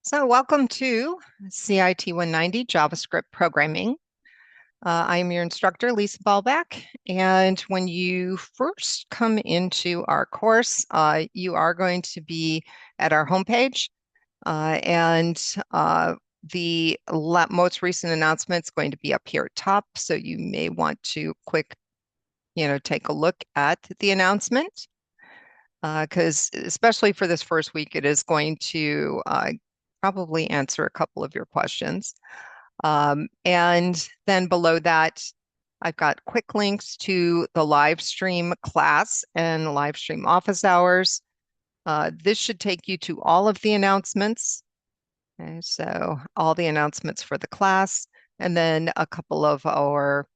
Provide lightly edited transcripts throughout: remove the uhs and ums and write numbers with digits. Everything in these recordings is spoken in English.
So welcome to CIT190 JavaScript Programming. I am your instructor, Lisa Ballback, and when you first come into our course, you are going to be at our homepage, and the most recent announcement is going to be up here at top, so you may want to take a look at the announcement, because especially for this first week, it is going to probably answer a couple of your questions. And then below that, I've got quick links to the live stream class and the live stream office hours. This should take you to all of the announcements. Okay, so all the announcements for the class, and then a couple of our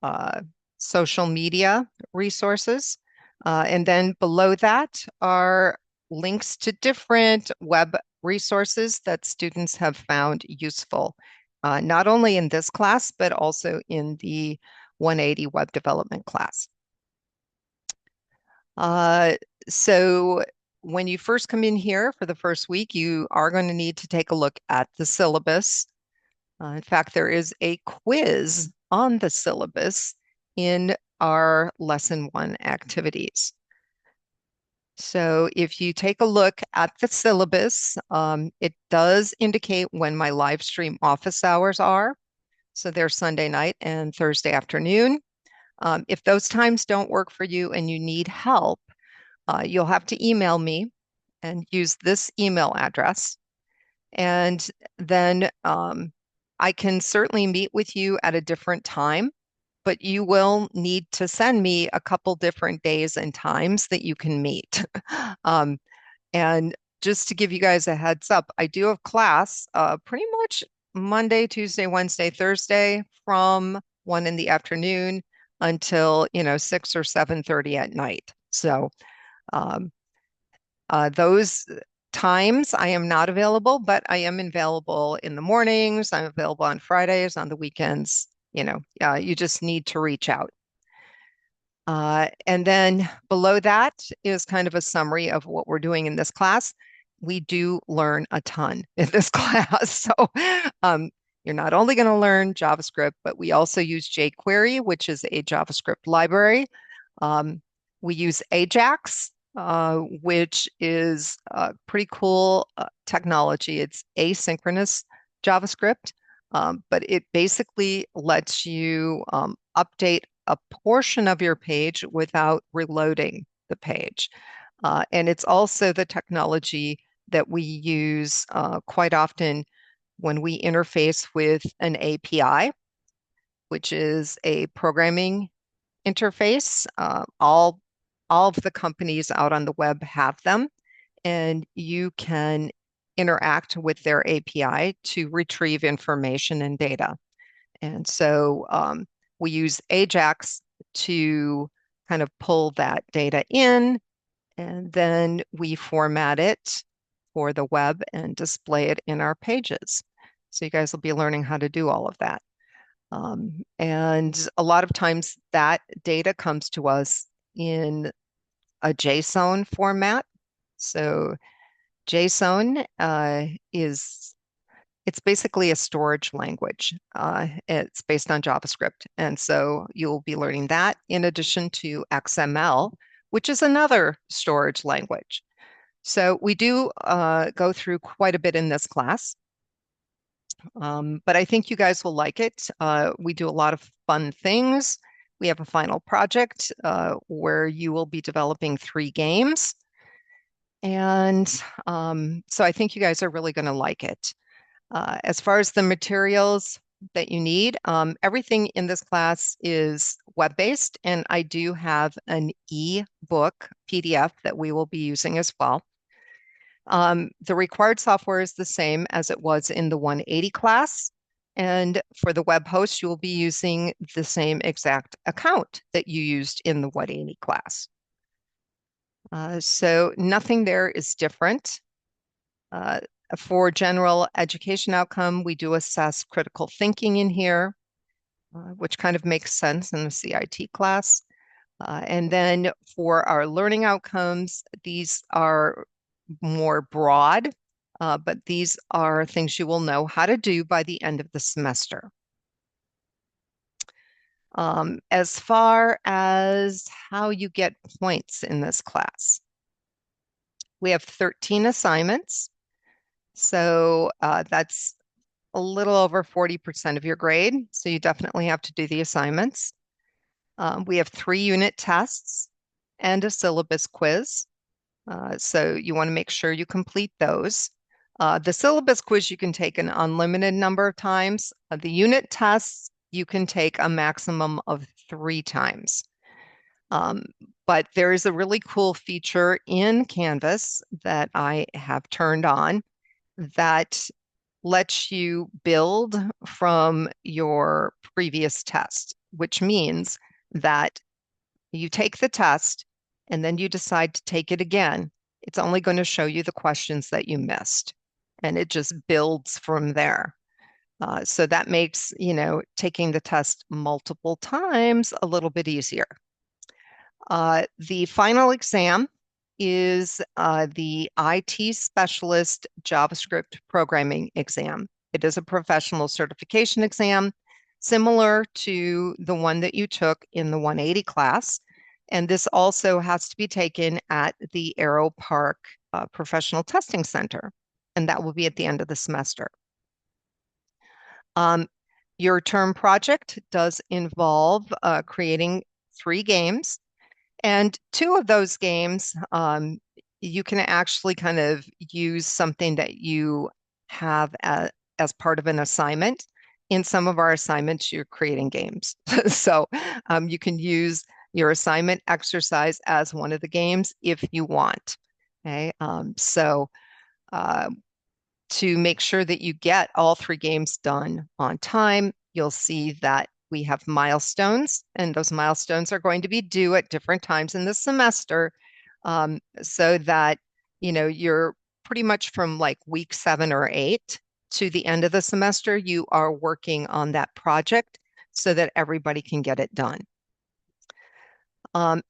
uh, social media resources. And then below that are links to different web resources that students have found useful, not only in this class, but also in the 180 web development class. Uh, so when you first come in here for the first week, you are going to need to take a look at the syllabus. In fact, there is a quiz on the syllabus in our Lesson 1 activities. So if you take a look at the syllabus, it does indicate when my live stream office hours are. So they're Sunday night and Thursday afternoon. If those times don't work for you and you need help, you'll have to email me and use this email address. And then I can certainly meet with you at a different time, but you will need to send me a couple different days and times that you can meet. Um, and just to give you guys a heads up, I do have class pretty much Monday, Tuesday, Wednesday, Thursday from 1 in the afternoon until 6 or 7:30 at night. So um, those times I am not available, but I am available in the mornings. I'm available on Fridays, on the weekends. You just need to reach out. And then below that is kind of a summary of what we're doing in this class. We do learn a ton in this class. So um, you're not only going to learn JavaScript, but we also use jQuery, which is a JavaScript library. We use Ajax, which is pretty cool technology. It's asynchronous JavaScript, but it basically lets you update a portion of your page without reloading the page. And it's also the technology that we use quite often when we interface with an API, which is a programming interface. All of the companies out on the web have them, and you can interact with their API to retrieve information and data. And so we use Ajax to kind of pull that data in, and then we format it for the web and display it in our pages. So you guys will be learning how to do all of that. And a lot of times that data comes to us in a JSON format. So JSON it's basically a storage language. It's based on JavaScript. And so you'll be learning that in addition to XML, which is another storage language. So we do go through quite a bit in this class. But I think you guys will like it. We do a lot of fun things. We have a final project where you will be developing 3 games. And so I think you guys are really going to like it. As far as the materials that you need, everything in this class is web-based, and I do have an e-book PDF that we will be using as well. The required software is the same as it was in the 180 class. And for the web host, you will be using the same exact account that you used in the 180 class. So nothing there is different. For general education outcome, we do assess critical thinking in here, which kind of makes sense in the CIT class. And then for our learning outcomes, these are more broad. but these are things you will know how to do by the end of the semester. As far as how you get points in this class, we have 13 assignments. So that's a little over 40% of your grade. So you definitely have to do the assignments. We have 3 unit tests and a syllabus quiz. So you want to make sure you complete those. The syllabus quiz you can take an unlimited number of times. The unit tests you can take a maximum of 3 times. Um, but there is a really cool feature in Canvas that I have turned on that lets you build from your previous test, which means that you take the test and then you decide to take it again. It's only going to show you the questions that you missed, and it just builds from there. So that makes, taking the test multiple times a little bit easier. The final exam is the IT Specialist JavaScript Programming exam. It is a professional certification exam, similar to the one that you took in the 180 class. And this also has to be taken at the Aero Park Professional Testing Center, and that will be at the end of the semester. Your term project does involve creating 3 games. And 2 of those games, you can actually kind of use something that you have as part of an assignment. In some of our assignments, you're creating games. So you can use your assignment exercise as one of the games if you want. Okay. Uh, to make sure that you get all 3 games done on time, you'll see that we have milestones, and those milestones are going to be due at different times in the semester, so that you're pretty much from like week 7 or 8 to the end of the semester, you are working on that project so that everybody can get it done.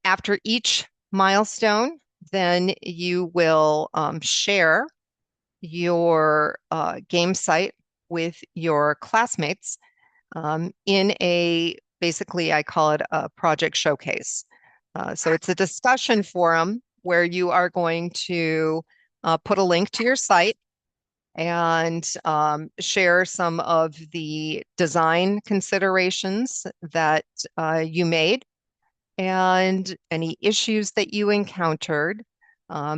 After each milestone, then you will share your game site with your classmates in basically, I call it a project showcase. So it's a discussion forum where you are going to put a link to your site and share some of the design considerations that you made and any issues that you encountered,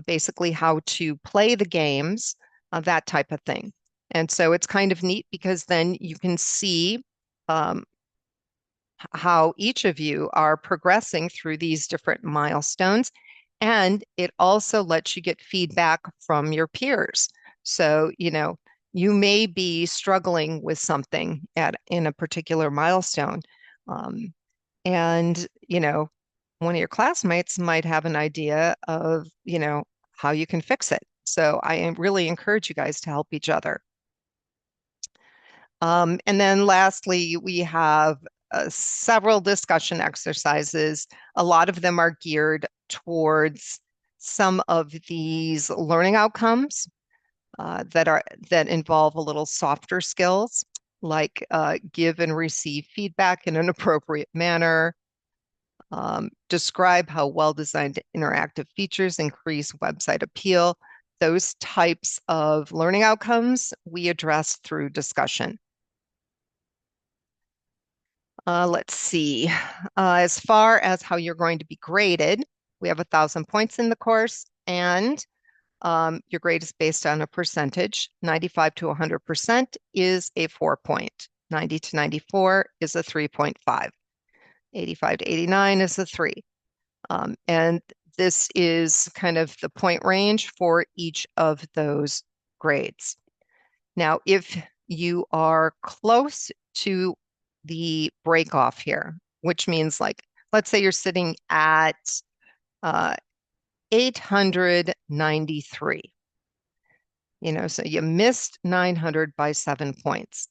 basically how to play the games, that type of thing. And so it's kind of neat because then you can see um, how each of you are progressing through these different milestones. And it also lets you get feedback from your peers. So, you may be struggling with something in a particular milestone. Um, and, one of your classmates might have an idea of, how you can fix it. So I really encourage you guys to help each other. And then lastly, we have several discussion exercises. A lot of them are geared towards some of these learning outcomes that involve a little softer skills, like give and receive feedback in an appropriate manner, describe how well-designed interactive features increase website appeal. Those types of learning outcomes we address through discussion. Let's see. As far as how you're going to be graded, we have 1,000 points in the course, and your grade is based on a percentage. 95 to 100% is a 4-point. 90 to 94 is a 3.5. 85 to 89 is a 3. And this is kind of the point range for each of those grades. Now, if you are close to the break off here, which means like, let's say you're sitting at 893, so you missed 900 by 7 points.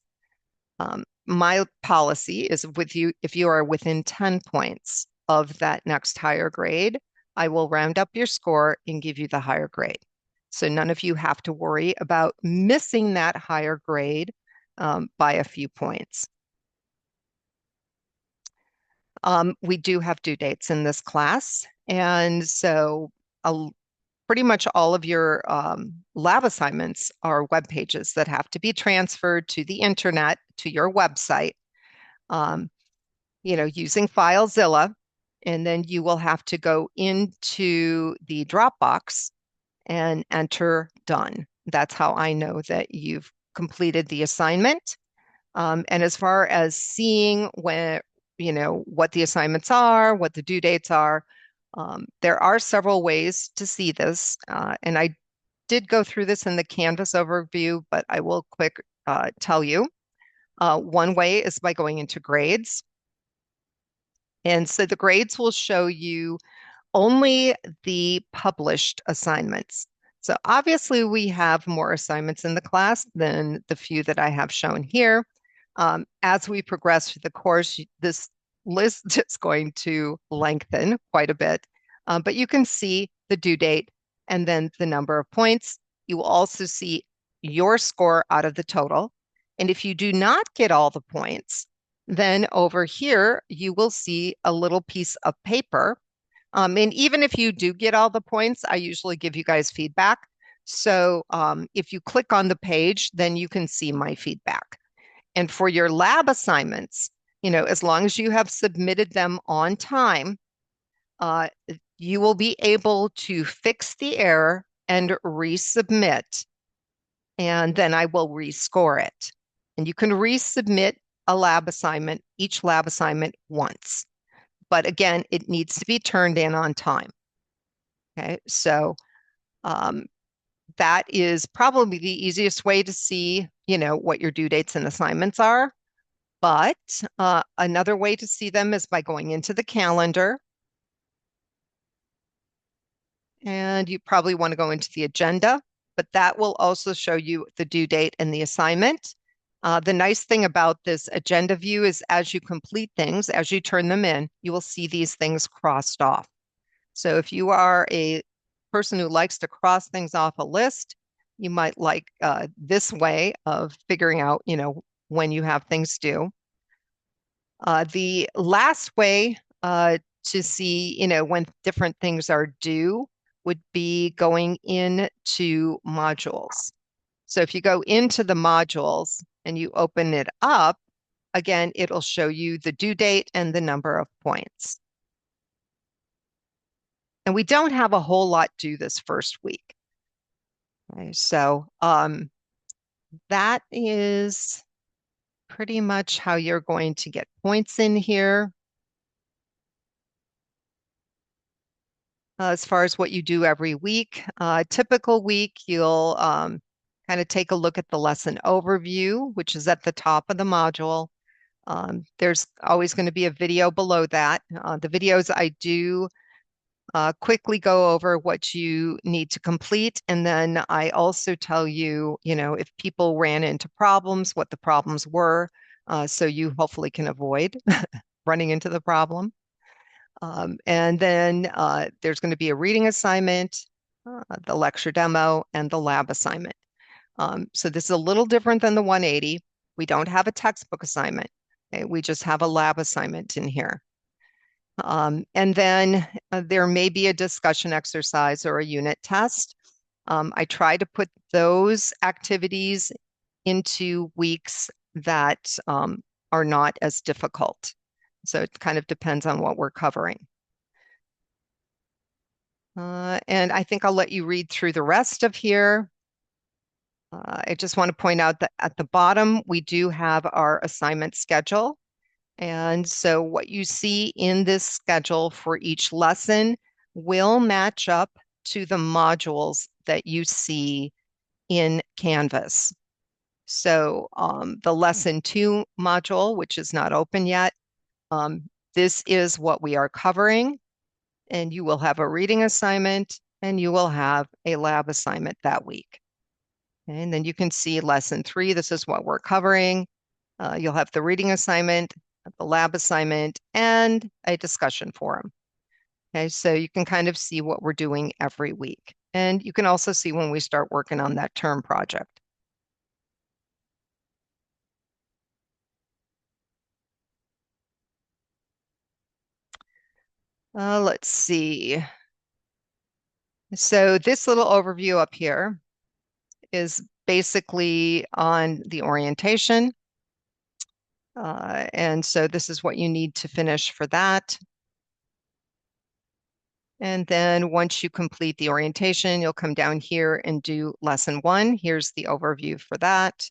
My policy is if you are within 10 points of that next higher grade, I will round up your score and give you the higher grade. So none of you have to worry about missing that higher grade by a few points. We do have due dates in this class, and so pretty much all of your lab assignments are web pages that have to be transferred to the internet, to your website, um, using FileZilla, and then you will have to go into the Dropbox and enter done. That's how I know that you've completed the assignment. And as far as seeing what the assignments are, what the due dates are, there are several ways to see this. And I did go through this in the Canvas overview, but I will quick tell you. One way is by going into grades. And so the grades will show you only the published assignments. So obviously we have more assignments in the class than the few that I have shown here. As we progress through the course, this list is going to lengthen quite a bit, but you can see the due date and then the number of points. You will also see your score out of the total. And if you do not get all the points, then over here, you will see a little piece of paper. And even if you do get all the points, I usually give you guys feedback. So if you click on the page, then you can see my feedback. And for your lab assignments, as long as you have submitted them on time, you will be able to fix the error and resubmit. And then I will rescore it. And you can resubmit a lab assignment, each lab assignment once. But again, it needs to be turned in on time. Okay, so that is probably the easiest way to see, what your due dates and assignments are. But another way to see them is by going into the calendar. And you probably want to go into the agenda, but that will also show you the due date and the assignment. The nice thing about this agenda view is as you complete things, as you turn them in, you will see these things crossed off. So if you are a person who likes to cross things off a list, you might like this way of figuring out, when you have things due. The last way to see, when different things are due would be going into modules. So if you go into the modules and you open it up, again, it'll show you the due date and the number of points. And we don't have a whole lot due this first week. Okay, so that is pretty much how you're going to get points in here. As far as what you do every week, typical week, you'll kind of take a look at the lesson overview, which is at the top of the module. There's always going to be a video below that. The videos I do quickly go over what you need to complete. And then I also tell you, if people ran into problems, what the problems were, so you hopefully can avoid running into the problem. And then there's going to be a reading assignment, the lecture demo, and the lab assignment. So this is a little different than the 180. We don't have a textbook assignment. Okay? We just have a lab assignment in here. And then there may be a discussion exercise or a unit test. I try to put those activities into weeks that are not as difficult. So it kind of depends on what we're covering. And I think I'll let you read through the rest of here. I just want to point out that at the bottom, we do have our assignment schedule. And so what you see in this schedule for each lesson will match up to the modules that you see in Canvas. So the lesson 2 module, which is not open yet, this is what we are covering. And you will have a reading assignment and you will have a lab assignment that week. Okay, and then you can see lesson 3, this is what we're covering. You'll have the reading assignment, the lab assignment, and a discussion forum. Okay, so you can kind of see what we're doing every week. And you can also see when we start working on that term project. Let's see. So this little overview up here is basically on the orientation. And so this is what you need to finish for that. And then once you complete the orientation, you'll come down here and do lesson 1. Here's the overview for that.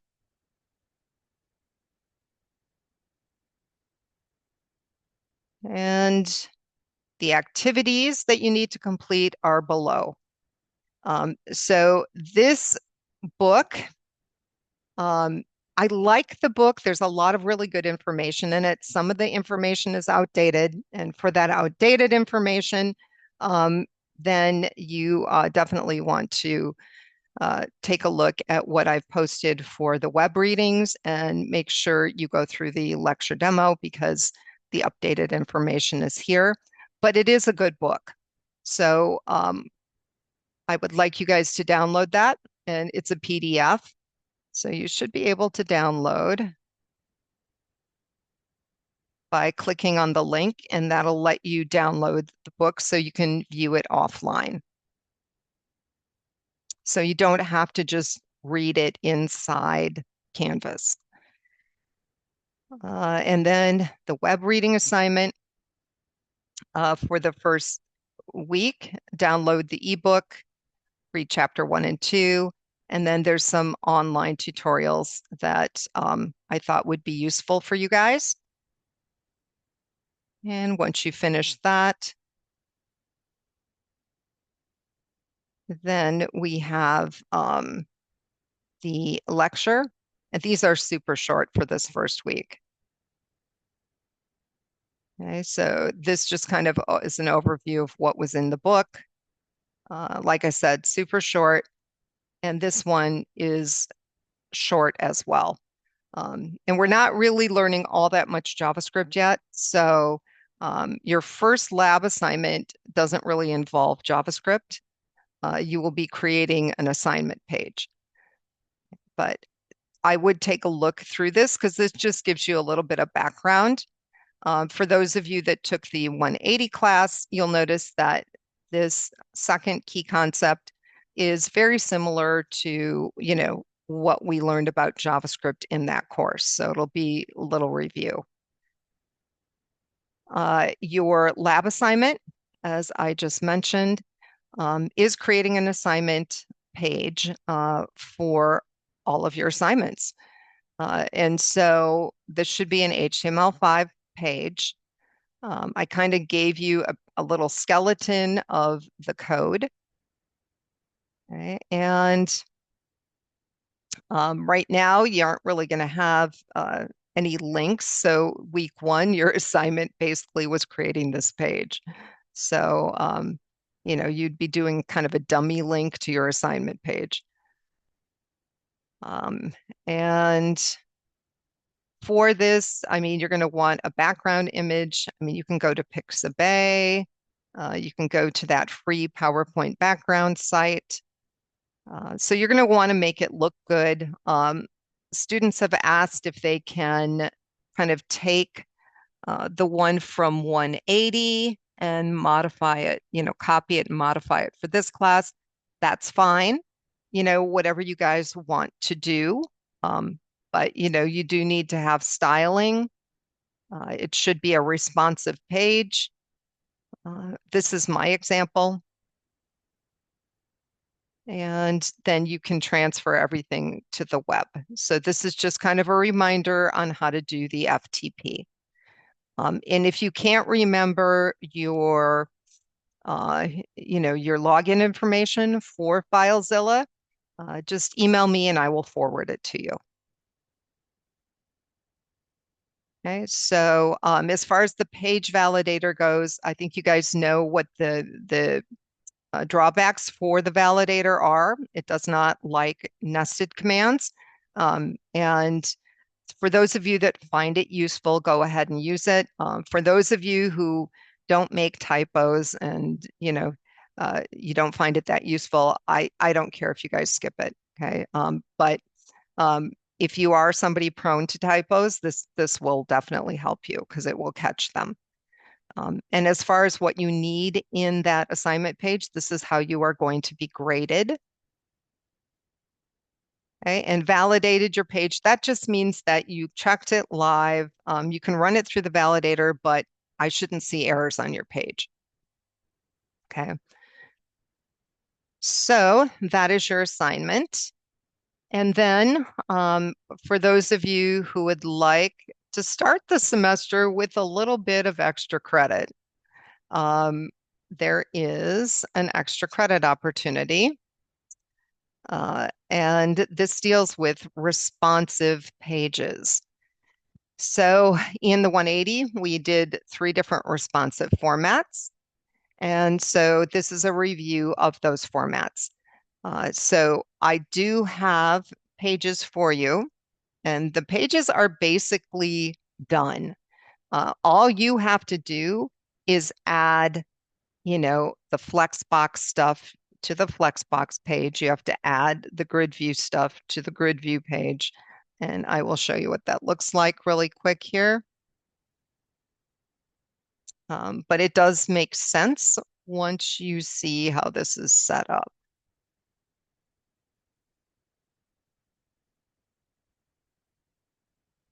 And the activities that you need to complete are below. So this book, I like the book. There's a lot of really good information in it. Some of the information is outdated, and for that outdated information, um, then you definitely want to take a look at what I've posted for the web readings and make sure you go through the lecture demo because the updated information is here. But it is a good book. So I would like you guys to download that, and it's a PDF. So you should be able to download by clicking on the link, and that'll let you download the book so you can view it offline. So you don't have to just read it inside Canvas. And then the web reading assignment for the first week, download the ebook, read chapter 1 and 2, and then there's some online tutorials that I thought would be useful for you guys. And once you finish that, then we have the lecture. And these are super short for this first week. Okay, so this just kind of is an overview of what was in the book. Like I said, super short. And this one is short as well. And we're not really learning all that much JavaScript yet. So your first lab assignment doesn't really involve JavaScript. You will be creating an assignment page. But I would take a look through this because this just gives you a little bit of background. For those of you that took the 180 class, you'll notice that this second key concept is very similar to, what we learned about JavaScript in that course. So it'll be a little review. Your lab assignment, as I just mentioned, is creating an assignment page for all of your assignments. And so this should be an HTML5 page. I kind of gave you a little skeleton of the code. Okay. And right now, you aren't really going to have any links. So week 1, your assignment basically was creating this page. So, you'd be doing kind of a dummy link to your assignment page. And for this, you're going to want a background image. You can go to Pixabay. You can go to that free PowerPoint background site. So you're going to want to make it look good. Students have asked if they can kind of take the one from 180 and modify it, copy it and modify it for this class. That's fine. Whatever you guys want to do. But you do need to have styling. It should be a responsive page. This is my example. And then you can transfer everything to the web. So this is just kind of a reminder on how to do the FTP. And if you can't remember your login information for FileZilla, just email me and I will forward it to you. Okay, so as far as the page validator goes, I think you guys know what the drawbacks for the validator are. It does not like nested commands. And for those of you that find it useful, go ahead and use it. For those of you who don't make typos and, you don't find it that useful, I don't care if you guys skip it. Okay. But um, if you are somebody prone to typos, this will definitely help you because it will catch them. And as far as what you need in that assignment page, this is how you are going to be graded. Okay, and validated your page. That just means that you checked it live. You can run it through the validator, but I shouldn't see errors on your page. Okay, so that is your assignment. And then for those of you who would like to start the semester with a little bit of extra credit, um, there is an extra credit opportunity. And this deals with responsive pages. So in the 180, we did 3 different responsive formats. And so this is a review of those formats. So I do have pages for you, and the pages are basically done. All you have to do is add, the Flexbox stuff to the Flexbox page. You have to add the grid view stuff to the grid view page. And I will show you what that looks like really quick here. But it does make sense once you see how this is set up.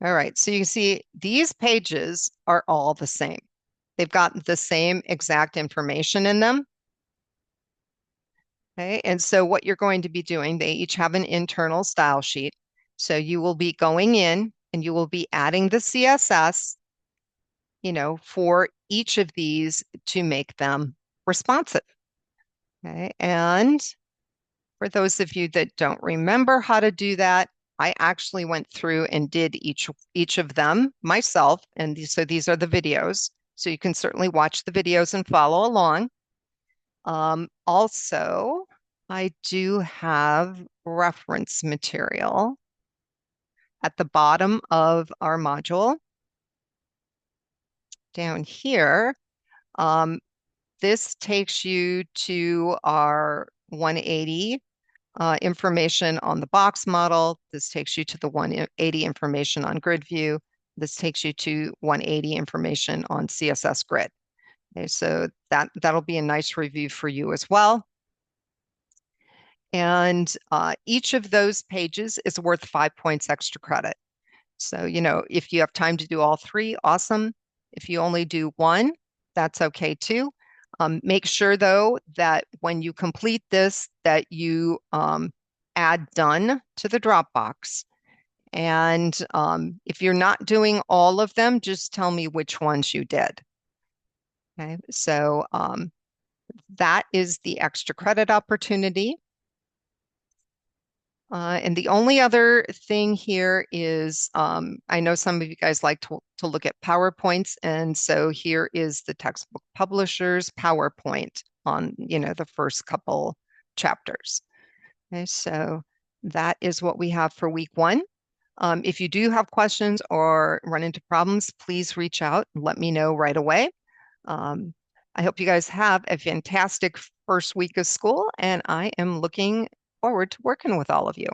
All right, so you can see these pages are all the same. They've got the same exact information in them. Okay, and so what you're going to be doing, they each have an internal style sheet. So you will be going in and you will be adding the CSS, for each of these to make them responsive. Okay, and for those of you that don't remember how to do that, I actually went through and did each of them myself. And so these are the videos. So you can certainly watch the videos and follow along. Also, I do have reference material at the bottom of our module. Down here, this takes you to our 180 information on the box model. This takes you to the 180 information on grid view. This takes you to 180 information on CSS grid. Okay, so that'll be a nice review for you as well. And each of those pages is worth 5 points extra credit. So, if you have time to do all 3, awesome. If you only do 1, that's okay too. Make sure though that when you complete this, that you add done to the Dropbox. And if you're not doing all of them, just tell me which ones you did. Okay, so that is the extra credit opportunity. And the only other thing here is I know some of you guys like to look at PowerPoints, and so here is the textbook publisher's PowerPoint on the first couple chapters. Okay, so that is what we have for week 1. If you do have questions or run into problems, please reach out and let me know right away. I hope you guys have a fantastic first week of school, and I am looking forward to working with all of you.